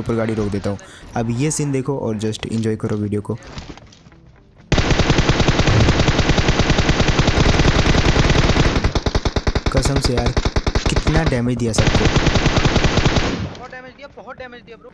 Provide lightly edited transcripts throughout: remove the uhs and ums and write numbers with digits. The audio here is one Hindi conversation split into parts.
ऊपर गाड़ी रोक देता हूँ। अब ये सीन देखो और जस्ट इंजॉय करो वीडियो को। कसम से यार कितना डैमेज दिया सबको। बहुत डैमेज दिया ब्रो।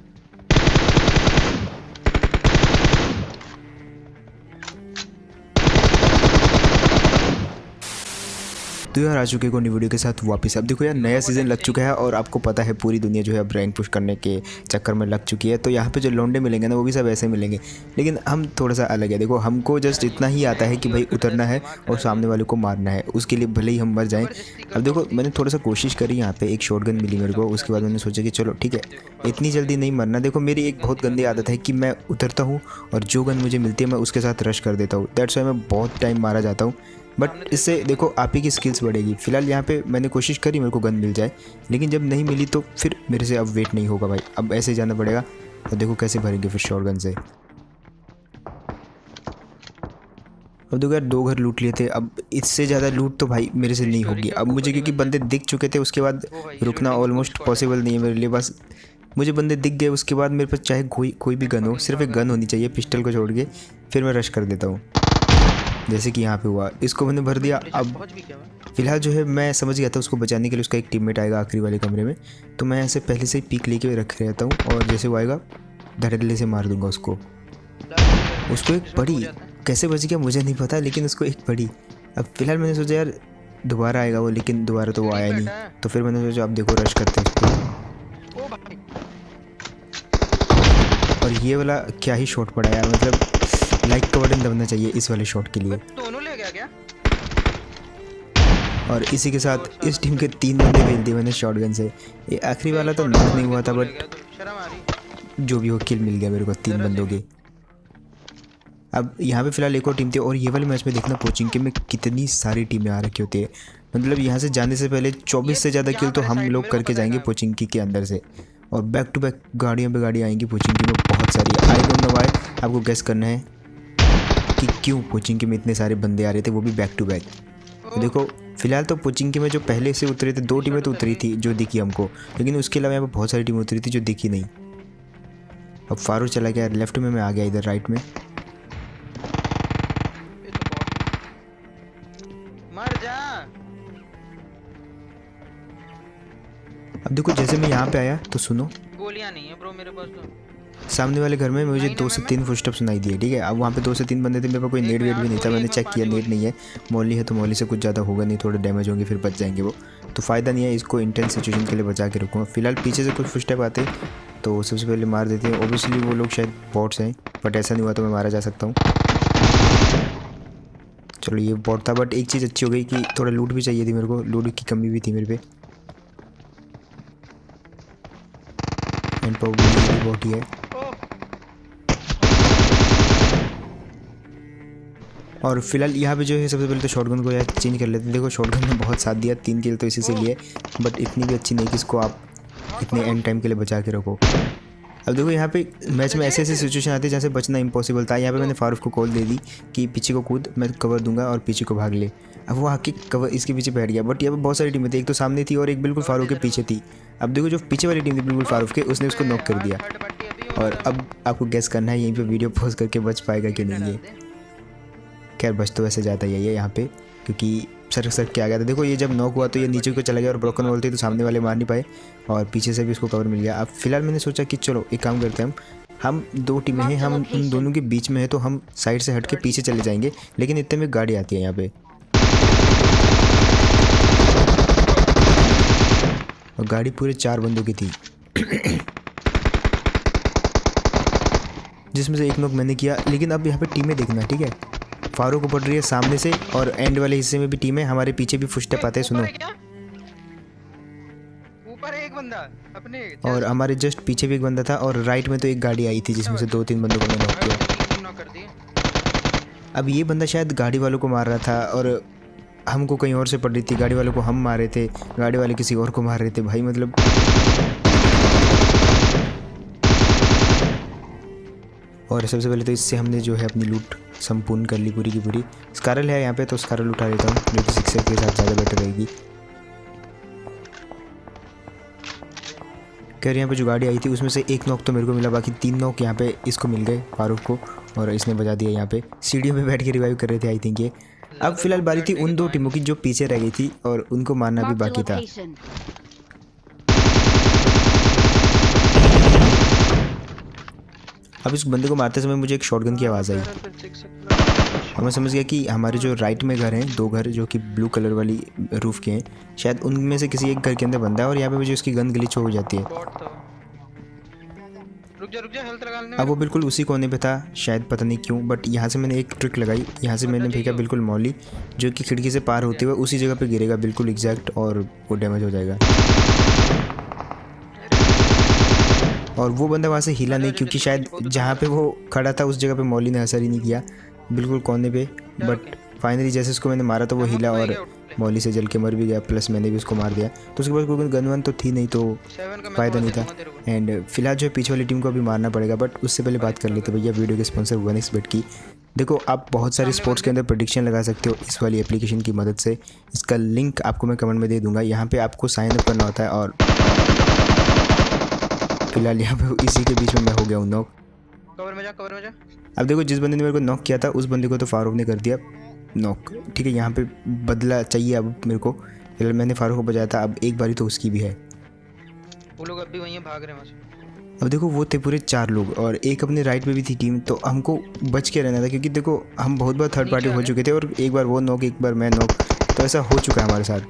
तो यार आ चुके को नई वीडियो के साथ वापस। अब देखो यार नया सीज़न लग चुका है और आपको पता है पूरी दुनिया जो है अब रैंक पुश करने के चक्कर में लग चुकी है। तो यहाँ पे जो लौंडे मिलेंगे ना वो भी सब ऐसे मिलेंगे, लेकिन हम थोड़ा सा अलग है। देखो हमको जस्ट इतना ही आता है कि भाई उतरना है और सामने वाले को मारना है, उसके लिए भले ही हम मर जाएँ। अब देखो मैंने थोड़ा सा कोशिश करी, यहाँ पे एक शॉटगन मिली मेरे को, उसके बाद मैंने सोचा कि चलो ठीक है इतनी जल्दी नहीं मरना। देखो मेरी एक बहुत गंदी आदत है कि मैं उतरता हूँ और जो गन मुझे मिलती है मैं उसके साथ रश कर देता हूँ। दैट्स वाई मैं बहुत टाइम मारा जाता हूँ, बट इससे देखो आप ही की स्किल्स बढ़ेगी। फिलहाल यहाँ पे मैंने कोशिश करी मेरे को गन मिल जाए, लेकिन जब नहीं मिली तो फिर मेरे से अब वेट नहीं होगा भाई, अब ऐसे जाना पड़ेगा। और देखो कैसे भरेंगे फिर शॉटगन से। अब देखो यार 2 घर लूट लिए थे, अब इससे ज़्यादा लूट तो भाई मेरे से नहीं होगी अब मुझे, क्योंकि बंदे दिख चुके थे। उसके बाद रुकना ऑलमोस्ट पॉसिबल नहीं है मेरे लिए। बस मुझे बंदे दिख गए, उसके बाद मेरे पास चाहे कोई भी गन हो, सिर्फ एक गन होनी चाहिए पिस्टल को छोड़ के, फिर मैं रश कर देता हूँ। जैसे कि यहाँ पे हुआ, इसको मैंने भर दिया। अब फिलहाल जो है मैं समझ गया था उसको बचाने के लिए उसका एक टीममेट आएगा आखिरी वाले कमरे में, तो मैं ऐसे पहले से ही पीक लेके रख रहता हूँ और जैसे वो आएगा धड़ल्ले से मार दूंगा उसको। एक पड़ी कैसे बच गया मुझे नहीं पता, लेकिन उसको एक पड़ी। अब फिलहाल मैंने सोचा यार दोबारा आएगा वो, लेकिन दोबारा तो वो आया नहीं। तो फिर मैंने सोचा अब देखो रश करते हैं उसको। और ये वाला क्या ही शॉट पड़ा यार, मतलब लाइक का बटन दबना चाहिए इस वाले शॉट के लिए। दोनों ले गया क्या? और इसी के साथ इस टीम के 3 बंदे भेज दिए मैंने शॉटगन से। ये आखिरी वाला तो नॉक नहीं हुआ था, बट जो भी हो किल मिल गया मेरे को 3 बंदों के। अब यहाँ पे फिलहाल एक और टीम थी, और ये वाले मैच में देखना कोचिंग के में कितनी सारी टीमें आ रखी होती है। मतलब यहाँ से जाने से पहले 24 से ज़्यादा किल तो हम लोग करके जाएंगे पोचिंकी के अंदर से, और बैक टू बैक गाड़ियों पे गाड़ी आएंगी पोचिंकी में बहुत सारी। आई डोंट नो व्हाई, आपको गेस करना है कि क्यों पोचिंकी में इतने सारे बंदे आ रहे थे, वो भी बैक टू बैक। तो देखो फिलहाल तो पोचिंकी में जो पहले से उतरे थे 2 टीमें तो उतरी थी जो दिखी हमको, लेकिन उसके अलावा यहाँ पर बहुत सारी टीमें उतरी थी जो दिखी नहीं। अब फारूक चला गया लेफ्ट में, मैं आ गया इधर राइट में। अब देखो जैसे मैं यहाँ पे आया तो सुनो, गोलियां नहीं है ब्रो मेरे पास तो। सामने वाले घर में मुझे 2 से 3 फुटस्टेप सुनाई दिए, ठीक है। अब वहाँ पे 2 से 3 बंदे थे, मेरे पास कोई नेट वेट भी नहीं था। मैंने चेक किया नेट नहीं है, मॉली है तो मॉली से कुछ ज़्यादा होगा नहीं, थोड़े डैमेज होंगे फिर बच जाएंगे वो, तो फ़ायदा नहीं है। इसको इंटेंस सिचुएशन के लिए बचा के रखूँगा। फिलहाल पीछे से कुछ फुटस्टेप आते तो सबसे पहले मार देते हैं। ओबियसली वो लोग शायद बॉट्स हैं, बट ऐसा नहीं हुआ तो मैं मारा जा सकता हूँ। चलो ये बॉट था, बट एक चीज़ अच्छी हो गई कि थोड़ा लूट भी चाहिए थी मेरे को, लूट की कमी भी थी मेरे पे। एंड प्रॉब्लम बॉट ही है। और फिलहाल यहाँ पे जो है सबसे पहले तो शॉटगन को यार चेंज कर लेते हैं। देखो शॉटगन ने बहुत साथ दिया, 3 किल तो इसी से लिए, बट इतनी भी अच्छी नहीं कि इसको आप इतने एंड टाइम के लिए बचा के रखो। अब देखो यहाँ पे मैच में ऐसे सिचुएशन आती है जहाँ से बचना इम्पॉसिबल था। यहाँ पे मैंने फारूक को कॉल दे दी कि पीछे को कूद, मैं कवर दूंगा और पीछे को भाग ले। अब वो आके कवर इसके पीछे बैठ गया, बट यहाँ पे बहुत सारी टीमें थी, एक तो सामने थी और एक बिल्कुल फारूक के पीछे थी। अब देखो जो पीछे वाली टीम थी बिल्कुल फारूक के, उसने उसको नॉक कर दिया। और अब आपको गेस करना है यहीं पर वीडियो पॉज करके बच पाएगा कि नहीं। ये खैर बच तो वैसे जाता ही है यहाँ पे, क्योंकि सरक के आ गया था। देखो ये जब नॉक हुआ तो ये नीचे को चला गया और ब्रोकन वॉल थी तो सामने वाले मार नहीं पाए, और पीछे से भी उसको कवर मिल गया। अब फिलहाल मैंने सोचा कि चलो एक काम करते हैं, हम 2 टीमें हैं, हम उन दोनों के बीच में है, तो हम साइड से हट के पीछे चले जाएंगे। लेकिन इतने में गाड़ी आती है यहाँ पे, और गाड़ी पूरे 4 बंदों की थी जिसमें से एक नॉक मैंने किया। लेकिन अब यहाँ पे टीमें देखना, ठीक है। फारूक को पड़ रही है सामने से, और एंड वाले हिस्से में भी टीम है, हमारे पीछे भी फुटस्टेप आते हैं। सुनो, ऊपर एक बंदा अपने, और हमारे जस्ट पीछे भी एक बंदा था, और राइट में तो एक गाड़ी आई थी जिसमें से 2-3 बंदों को मैंने नॉक किया। अब ये बंदा शायद गाड़ी वालों को मार रहा था और हमको कहीं और से पड़ रही थी। गाड़ी वालों को हम मार रहे थे, गाड़ी वाले किसी और को मार रहे थे भाई, मतलब और सबसे पहले तो इससे हमने जो है अपनी लूट संपूर्ण कर ली पूरी की पूरी। स्कारल है यहाँ पे तो स्कारल उठा लेता हूँ, जो कि सिक्सर के साथ ज़्यादा बेटर रहेगी। खैर यहाँ पे जो गाड़ी आई थी उसमें से एक नॉक तो मेरे को मिला, बाकी 3 नॉक यहाँ पे इसको मिल गए फारूक को, और इसने बजा दिया। यहाँ पे सीढ़ियों पे बैठ के रिवाइव कर रहे थे आई थिंक ये। अब फिलहाल बारी थी उन 2 टीमों की जो पीछे रह गई थी, और उनको मारना भी बाकी था। अब इस बंदे को मारते समय मुझे एक शॉटगन की आवाज़ आई, और मैं समझ गया कि हमारे जो राइट में घर हैं 2 घर जो कि ब्लू कलर वाली रूफ के हैं, शायद उनमें से किसी एक घर के अंदर बंदा है, और यहाँ पे मुझे उसकी गन ग्लिच हो जाती है। रुक जा हेल्थ लगा लेने। अब वो बिल्कुल उसी कोने पे था, शायद पता नहीं क्यों, बट यहाँ से मैंने एक ट्रिक लगाई। यहाँ से मैंने फेंका बिल्कुल मौली, जो कि खिड़की से पार होते हुए उसी जगह पे गिरेगा बिल्कुल एग्जैक्ट, और वो डैमेज हो जाएगा। और वो बंदा वहाँ से हिला नहीं, क्योंकि शायद जहाँ पे वो खड़ा था उस जगह पे मौली ने असर ही नहीं किया, बिल्कुल कोने पे। बट फाइनली जैसे उसको मैंने मारा तो वो हिला और मौली से जल के मर भी गया, प्लस मैंने भी उसको मार दिया। तो उसके बाद कोई गन वन तो थी नहीं, तो फ़ायदा नहीं था। एंड फिलहाल जो है पीछे वाली टीम को अभी मारना पड़ेगा, बट उससे पहले बात कर लेते भैया वीडियो के स्पॉन्सर 1xBet की। देखो आप बहुत सारे स्पोर्ट्स के अंदर प्रेडिक्शन लगा सकते हो इस वाली एप्लीकेशन की मदद से। इसका लिंक आपको मैं कमेंट में दे दूँगा। यहाँ पर आपको साइन अप करना होता है, और फिलहाल यहाँ पे इसी के बीच में मैं हो गया हूँ नॉक। कवर में जा। अब देखो जिस बंदे ने मेरे को नॉक किया था उस बंदे को तो फारूक ने कर दिया नॉक, ठीक है। यहाँ पे बदला चाहिए अब मेरे को, फिलहाल मैंने फारूक को बजाया था, अब एक बारी तो उसकी भी है। वो लोग अभी वहीं भाग रहे हैं वहाँ से। अब देखो वो थे पूरे 4 लोग, और एक अपने राइट में भी थी टीम, तो हमको बच के रहना था, क्योंकि देखो हम बहुत बार थर्ड पार्टी हो चुके थे, और एक बार वो नॉक एक बार मैं नॉक, तो ऐसा हो चुका है हमारे साथ।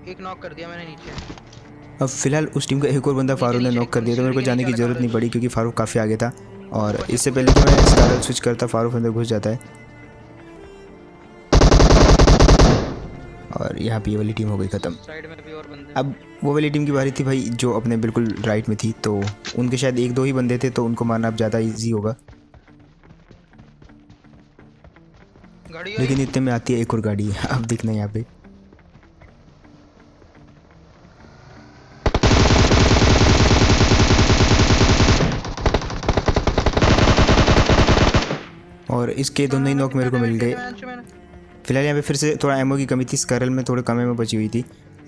एक नॉक कर दिया मैंने नीचे। अब फिलहाल उस टीम का एक और बंदा फारूक ने नॉक कर दिया, तो मेरे को जाने की ज़रूरत नहीं पड़ी, क्योंकि फारूक काफ़ी आगे था। और इससे पहले कि मैं स्कारल स्विच करता फारूक अंदर घुस जाता है, और यहाँ पे ये वाली टीम हो गई ख़त्म। साइड में भी और बंदे। अब वो वाली टीम की बारी थी भाई, जो अपने बिल्कुल राइट में थी, तो उनके शायद 1-2 ही बंदे थे, तो उनको मारना अब ज़्यादा ईजी होगा। लेकिन इतने में आती है एक और गाड़ी, अब दिखना यहाँ पे। और इसके दोनों ही नॉक मेरे को मिल गए। फिलहाल यहाँ पे फिर से थोड़ा एमओ की कमी थी, स्कारल में थोड़े कम एमओ बची हुई थी,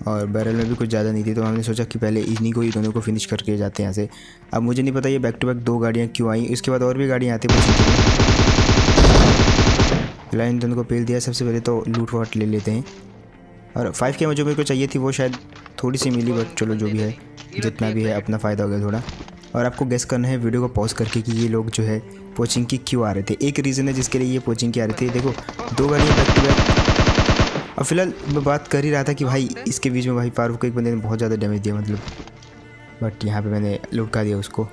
और बैरल में भी कुछ ज़्यादा नहीं थी, तो हमने सोचा कि पहले इन्हीं को ही दोनों को फिनिश करके जाते हैं यहाँ से। अब मुझे नहीं पता ये बैक टू बैक 2 गाड़ियाँ क्यों आई, इसके बाद और भी गाड़ियाँ आती हैं। फिलहाल इन दोनों को पेल दिया। सबसे पहले तो लूट वाट ले लेते हैं, और 5 की जो मेरे को चाहिए थी वो शायद थोड़ी सी मिली, बट चलो जो भी है, जितना भी है अपना फ़ायदा हो गया थोड़ा। और आपको गेस करना है वीडियो को पॉज करके कि ये लोग जो है पोचिंग की क्यों आ रहे थे। एक रीज़न है जिसके लिए ये पोचिंग की आ रहे थे। देखो 2 गाड़ियाँ बैक टू बैक। और फिलहाल मैं बात कर ही रहा था कि भाई इसके बीच में भाई फारूक को एक बंदे ने बहुत ज़्यादा डैमेज दिया, मतलब, बट यहाँ पे मैंने लुटका दिया उसको।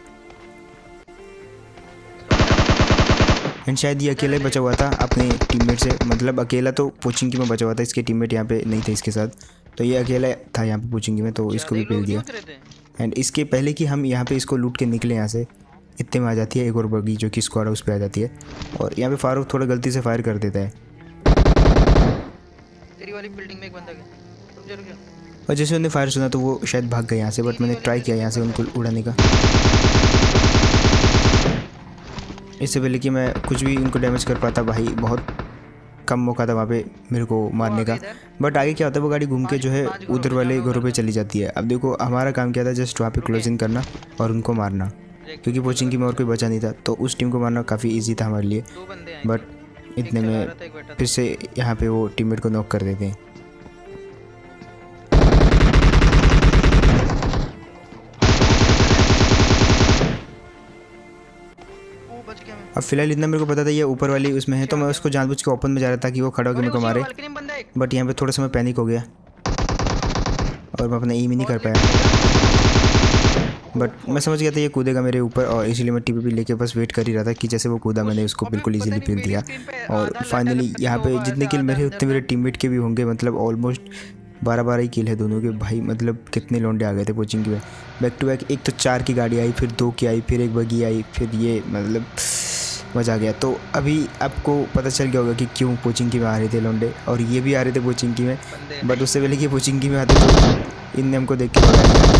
एंड शायद ये अकेले बचा हुआ था अपने टीममेट से, मतलब अकेला तो पोचिंग की में बचा हुआ था, इसके टीममेट यहाँ पे नहीं थे इसके साथ, तो ये अकेला था यहाँ पे पोचिंग की में, तो इसको भी पेल दिया। एंड इसके पहले कि हम यहाँ पे इसको लूट के निकले यहाँ से, इतने में आ जाती है एक और बगी जो कि स्क्वाड हाउस पे आ जाती है, और यहाँ पे फारूक थोड़ा गलती से फायर कर देता है। तेरी वाली बिल्डिंग में एक बंदा गया। रुक जा। और जैसे उन्हें फायर सुना तो वो शायद भाग गए यहाँ से, बट मैंने ट्राई किया यहाँ से उनको उड़ाने का, इससे पहले कि मैं कुछ भी उनको डैमेज कर पाता। भाई बहुत कम मौका था वहाँ पे मेरे को मारने का, बट आगे क्या होता है वो गाड़ी घूम के जो है उधर वाले घरों पे चली जाती है। अब देखो हमारा काम क्या था, जस्ट वहाँ पे क्लोजिंग करना और उनको मारना, क्योंकि पोचिंग की में और कोई बचा नहीं था, तो उस टीम को मारना काफ़ी इजी था हमारे लिए। बट इतने में फिर से यहाँ पे वो टीममेट को नॉक कर देते हैं। अब फिलहाल इतना मेरे को पता था ये ऊपर वाली उसमें है, तो मैं उसको जानबूझ के ओपन में जा रहा था कि वो खड़ा होकर मेरे को मारे, बट यहाँ पे थोड़ा सा मैं पैनिक हो गया और मैं अपना एम ही नहीं कर पाया। बट मैं समझ गया था ये कूदेगा मेरे ऊपर, और इसीलिए मैं टीपीपी लेके बस वेट कर ही रहा था कि जैसे वो कूदा मैंने उसको बिल्कुल इजीली पेल दिया। और फाइनली यहाँ पे जितने किल मेरे उतने मेरे टीममेट के भी होंगे, मतलब ऑलमोस्ट 12-12 ही किल है दोनों के। भाई मतलब कितने लौंडे आ गए थे कोचिंग की में, बैक टू बैक। एक तो 4 की गाड़ी आई, फिर 2 की आई, फिर एक बगी आई, फिर ये, मतलब मज़ा आ गया। तो अभी आपको पता चल गया होगा कि क्यों कोचिंग की में आ रहे थे लौंडे, और ये भी आ रहे थे कोचिंग की में, बट उससे पहले कि कोचिंग की में आते तो इनने हमको देख के भगाया।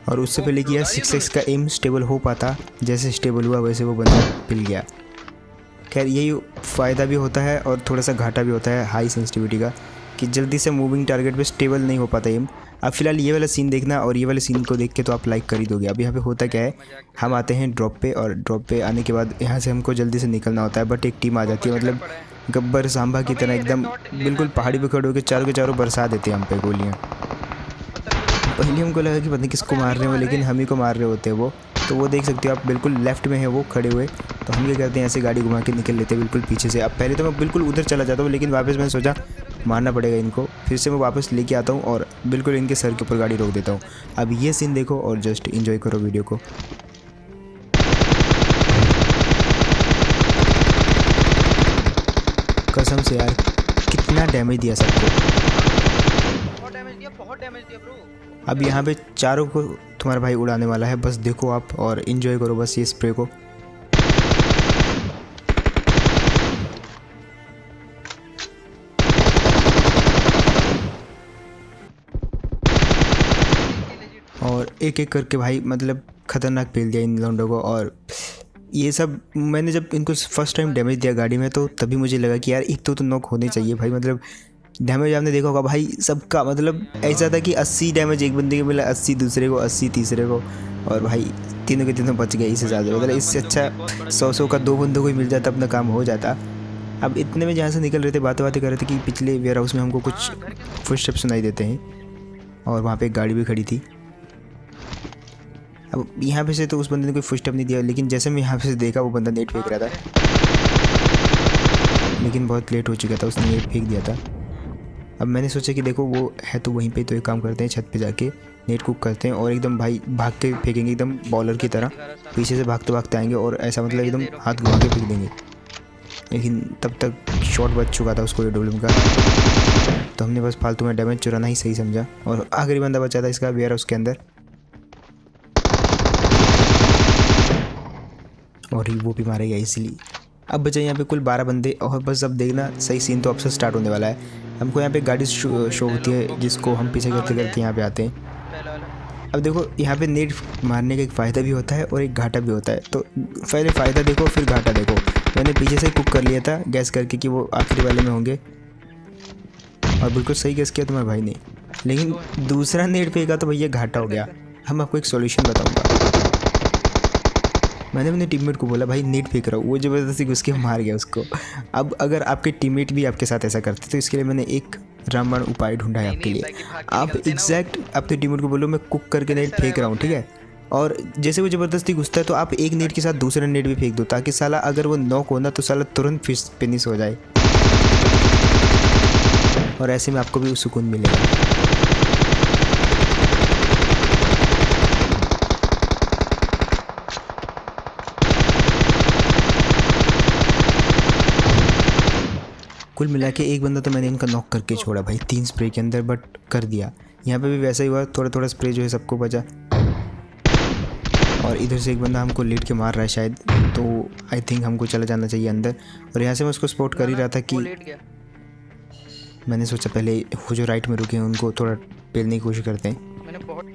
और उससे पहले कि यार 6x का एम स्टेबल हो पाता, जैसे स्टेबल हुआ वैसे वो बंदा पिल गया। खैर यही फ़ायदा भी होता है और थोड़ा सा घाटा भी होता है हाई सेंसिटिविटी का, कि जल्दी से मूविंग टारगेट पे स्टेबल नहीं हो पाता एम। अब फिलहाल ये वाला सीन देखना, और ये वाले सीन को देख के तो आप लाइक कर ही दोगे। अब यहाँ पे होता क्या है, हम आते हैं ड्रॉप पे, और ड्रॉप पे आने के बाद यहाँ से हमको जल्दी से निकलना होता है, बट एक टीम आ जाती है, मतलब गब्बर सांभा की तरह एकदम बिल्कुल पहाड़ी पे खड़े होकर चारों के चारों बरसा देते हैं हम पे गोलियाँ। पहले हमको लगा कि पता नहीं किसको मार रहे हो, लेकिन हम ही को मार रहे होते हैं वो। तो वो देख सकते हो आप, बिल्कुल लेफ्ट में है वो खड़े हुए। तो हम क्या करते हैं, ऐसे गाड़ी घुमा के निकल लेते हैं बिल्कुल पीछे से। अब पहले तो मैं बिल्कुल उधर चला जाता हूँ, लेकिन वापस मैंने सोचा मारना पड़ेगा इनको, फिर से मैं वापस लेके आता हूँ और बिल्कुल इनके सर के ऊपर गाड़ी रोक देता हूँ। अब ये सीन देखो और जस्ट इंजॉय करो वीडियो को। कसम से यार कितना डैमेज दिया सबको, बहुत डैमेज दिया ब्रो। अब यहाँ पे चारों को तुम्हारा भाई उड़ाने वाला है, बस देखो आप और इन्जॉय करो बस ये स्प्रे को। और एक एक करके भाई मतलब ख़तरनाक पेल दिया इन लौंडों को। और ये सब मैंने जब इनको फर्स्ट टाइम डैमेज दिया गाड़ी में, तो तभी मुझे लगा कि यार एक तो नॉक होने चाहिए भाई। मतलब डैमेज आपने देखा होगा भाई सबका, मतलब ऐसा था कि 80 डैमेज एक बंदे को मिला, 80 दूसरे को, 80 तीसरे को, और भाई तीनों के तीनों बच गए। इससे ज़्यादा मतलब इससे अच्छा 100 का 2 बंदों को ही मिल जाता, अपना काम हो जाता। अब इतने में जहाँ से निकल रहे थे बातें कर रहे थे कि पिछले वेयर हाउस में हमको कुछ फुटस्टेप सुनाई देते हैं, और वहाँ पर एक गाड़ी भी खड़ी थी। अब यहाँ पे से तो उस बंदे ने कोई फुटस्टेप नहीं दिया, लेकिन जैसे मैं यहाँ पे से देखा वो बंदा नेट फेंक रहा था, लेकिन बहुत लेट हो चुका था, उसने नेट फेंक दिया था। अब मैंने सोचा कि देखो वो है तो वहीं पे, तो एक काम करते हैं छत पे जाके नेट कुक करते हैं, और एकदम भाई भाग के फेंकेंगे एकदम बॉलर की तरह, पीछे से भागते भागते आएंगे और ऐसा मतलब एकदम हाथ घुमा के फेंक देंगे। लेकिन तब तक शॉट बच चुका था उसको AWM का, तो हमने बस फालतू में डैमेज चुराना ही सही समझा, और आखिरी बंदा बचा था इसका वेयर हाउस के अंदर, और वो भी मारे गया इसलिए। अब बचे यहाँ पे कुल 12 बंदे, और बस अब देखना सही सीन तो अब से स्टार्ट होने वाला है। हमको यहाँ पे गाड़ी शो होती है, जिसको हम पीछे करते करते यहाँ पे आते हैं। अब देखो यहाँ पे नेट मारने का एक फ़ायदा भी होता है और एक घाटा भी होता है, तो पहले फ़ायदा देखो फिर घाटा देखो। मैंने पीछे से कुक कर लिया था गैस करके कि वो आखिरी वाले में होंगे, और बिल्कुल सही गैस किया तुम्हारे भाई ने, लेकिन दूसरा नेट फेंका तो भैया घाटा हो गया। हम आपको एक सॉल्यूशन बताऊँगा। मैंने अपने टीममेट को बोला भाई नेट फेंक रहा हूँ, वो ज़बरदस्ती घुस के मार गया उसको। अब अगर आपके टीममेट भी आपके साथ ऐसा करते तो इसके लिए मैंने एक रामबाण उपाय ढूंढा है आपके लिए। आप एग्जैक्ट अपने टीममेट को बोलो मैं कुक करके नेट फेंक रहा हूँ, ठीक है, और जैसे वो ज़बरदस्ती घुसता है तो आप एक नेट के साथ दूसरा नेट भी फेंक दो, ताकि साला अगर वो नॉक हो ना तो साला तुरंत फिनिश हो जाए, और ऐसे में आपको भी सुकून मिलेगा। कुल मिला के एक बंदा तो मैंने इनका नॉक करके छोड़ा भाई 3 स्प्रे के अंदर, बट कर दिया। यहाँ पे भी वैसा ही हुआ, थोड़ा थोड़ा स्प्रे जो है सबको बचा, और इधर से एक बंदा हमको लीड के मार रहा है शायद, तो आई थिंक हमको चला जाना चाहिए अंदर। और यहाँ से मैं उसको स्पॉट कर ही रहा था कि मैंने सोचा पहले वो जो राइट में रुके हैं उनको थोड़ा पेलने की कोशिश करते हैं। मैंने बहुत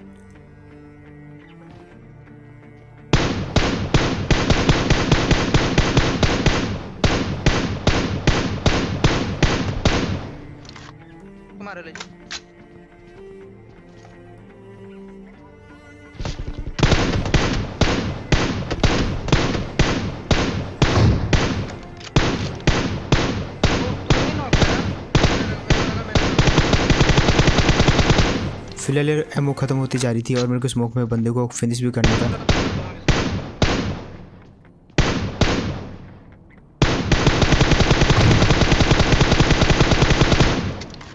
मारा ले। फिलहाल एमओ ख़त्म होती जा रही थी और मेरे को स्मोक में बंदे को फिनिश भी करना था।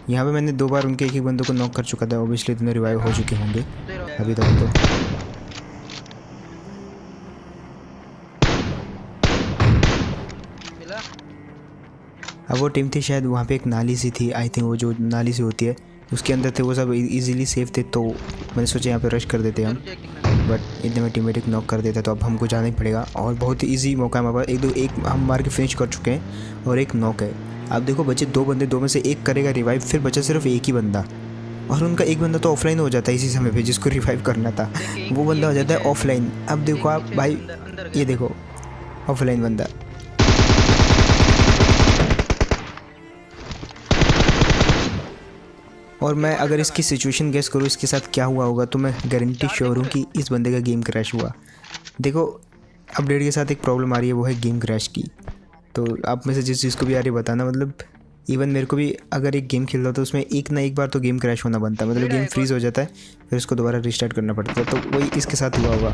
यहाँ पे मैंने 2 बार उनके एक बंदों को नॉक कर चुका था, ऑब्वियसली इतने रिवाइव हो चुके होंगे अभी तक तो। अब वो टीम थी शायद वहाँ पे एक नाली सी थी, आई थिंक वो जो नाली सी होती है उसके अंदर थे वो सब, इजीली सेफ थे, तो मैंने सोचा यहाँ पे रश कर देते हम, बट इतने में टीममेट एक नॉक कर देता, तो अब हमको जाना ही पड़ेगा। और बहुत ही ईजी मौका है हमारे पास, एक हम मार के फिनिश कर चुके हैं और एक नॉक है। अब देखो बचे 2 बंदे, 2 में से एक करेगा रिवाइव, फिर बचा सिर्फ एक ही बंदा, और उनका एक बंदा तो ऑफलाइन हो जाता है इसी समय पे, जिसको रिवाइव करना था वो बंदा हो जाता है ऑफलाइन। अब देखो आप भाई, ये देखो ऑफलाइन बंदा, और मैं अगर इसकी सिचुएशन गेस करूँ इसके साथ क्या हुआ होगा तो मैं गारंटी श्योर हूँ कि इस बंदे का गेम क्रैश हुआ। देखो अपडेट के साथ एक प्रॉब्लम आ रही है, वो है गेम क्रैश की। तो आप में से जिस चीज़ को भी आ रही है बताना, मतलब इवन मेरे को भी अगर एक गेम खेल रहा था तो उसमें एक ना एक बार तो गेम क्रैश होना बनता है, मतलब गेम फ्रीज़ हो जाता है फिर उसको दोबारा रिस्टार्ट करना पड़ता है। तो वही इसके साथ हुआ होगा।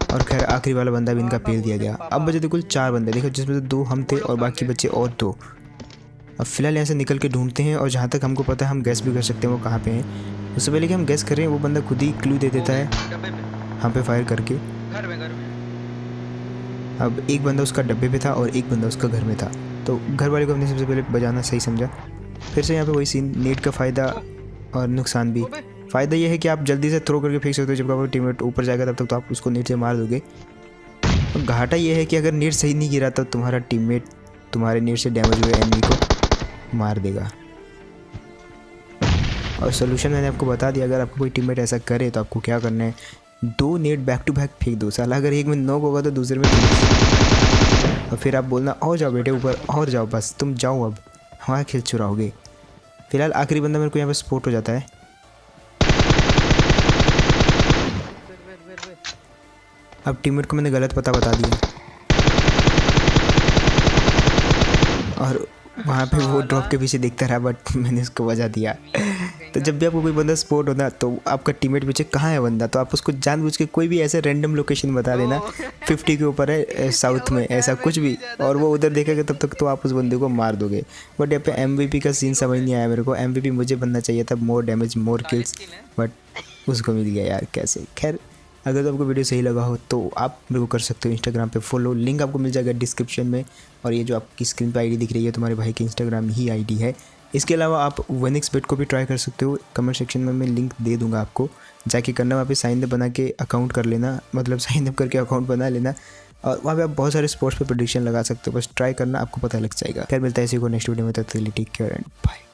और खैर आखिरी वाला बंदा भी इनका पेल दिया गया। अब बचे थे कुल 4 बंदे, देखो जिसमें से 2 हम थे और बाकी बचे और 2। अब फिलहाल यहाँ से निकल के ढूंढते हैं, और जहाँ तक हमको पता है हम गैस भी कर सकते हैं वो कहाँ पे हैं। उससे पहले कि हम गैस करें वो बंदा खुद ही क्लू दे देता है डब्बे पे, हम पे फायर करके। घर में। अब एक बंदा उसका डब्बे पे था और एक बंदा उसका घर में था, तो घर वाले को हमने सबसे पहले बजाना सही समझा। फिर से यहाँ पे वही सीन, नेट का फ़ायदा और नुकसान भी। फ़ायदा ये है कि आप जल्दी से थ्रो करके फेंक सकते हो, जब आपका टीममेट ऊपर जाएगा तब तक तो आप उसको नेट से मार दोगे। और घाटा ये है कि अगर नेट सही नहीं गिरा तो तुम्हारा टीममेट तुम्हारे नेट से डैमेज हुए एनिमी को मार देगा। और सोल्यूशन मैंने आपको बता दिया, अगर आपको कोई टीममेट ऐसा करे तो आपको क्या करना है, 2 नेट बैक टू बैक फेंक दो। साला अगर एक में नॉक होगा तो दूसरे में और फिर आप बोलना और जाओ बेटे ऊपर, और जाओ, बस तुम जाओ, अब हमारा खेल चुराओगे। फिलहाल आखिरी बंदा मेरे को यहाँ पर स्पॉट हो जाता है। अब टीममेट को मैंने गलत पता बता दिया और वहाँ पे वो ड्रॉप के पीछे देखता रहा, बट मैंने उसको बजा दिया। तो जब भी आपको कोई बंदा स्पॉट होना तो आपका टीममेट पीछे कहाँ है बंदा, तो आप उसको जानबूझ के कोई भी ऐसे रैंडम लोकेशन बता देना, 50 के ऊपर है साउथ में, ऐसा कुछ भी, और वो उधर देखेगा तब तक तो आप उस बंदे को मार दोगे। बट यहाँ पे MVP का सीन समझ नहीं आया मेरे को। MVP मुझे बनना चाहिए था, मोर डैमेज मोर किल्स, बट उसको मिल गया यार कैसे। खैर अगर तो आपको वीडियो सही लगा हो तो आप मेरे को कर सकते हो इंस्टाग्राम पे फॉलो, लिंक आपको मिल जाएगा डिस्क्रिप्शन में। और ये जो आपकी स्क्रीन पे आईडी दिख रही है तुम्हारे भाई की इंस्टाग्राम ही आईडी है। इसके अलावा आप 1xbet को भी ट्राई कर सकते हो, कमेंट सेक्शन में मैं लिंक दे दूंगा आपको, जाके करना, वहाँ पे साइन अप बना के अकाउंट कर लेना, मतलब साइन अप करके अकाउंट बना लेना, और वहाँ पे आप बहुत सारे स्पोर्ट्स पे प्रेडिक्शन लगा सकते हो। बस ट्राई करना, आपको पता लग जाएगा। खैर मिलता है इसी को नेक्स्ट वीडियो में, तब तक के लिए टेक केयर एंड बाय।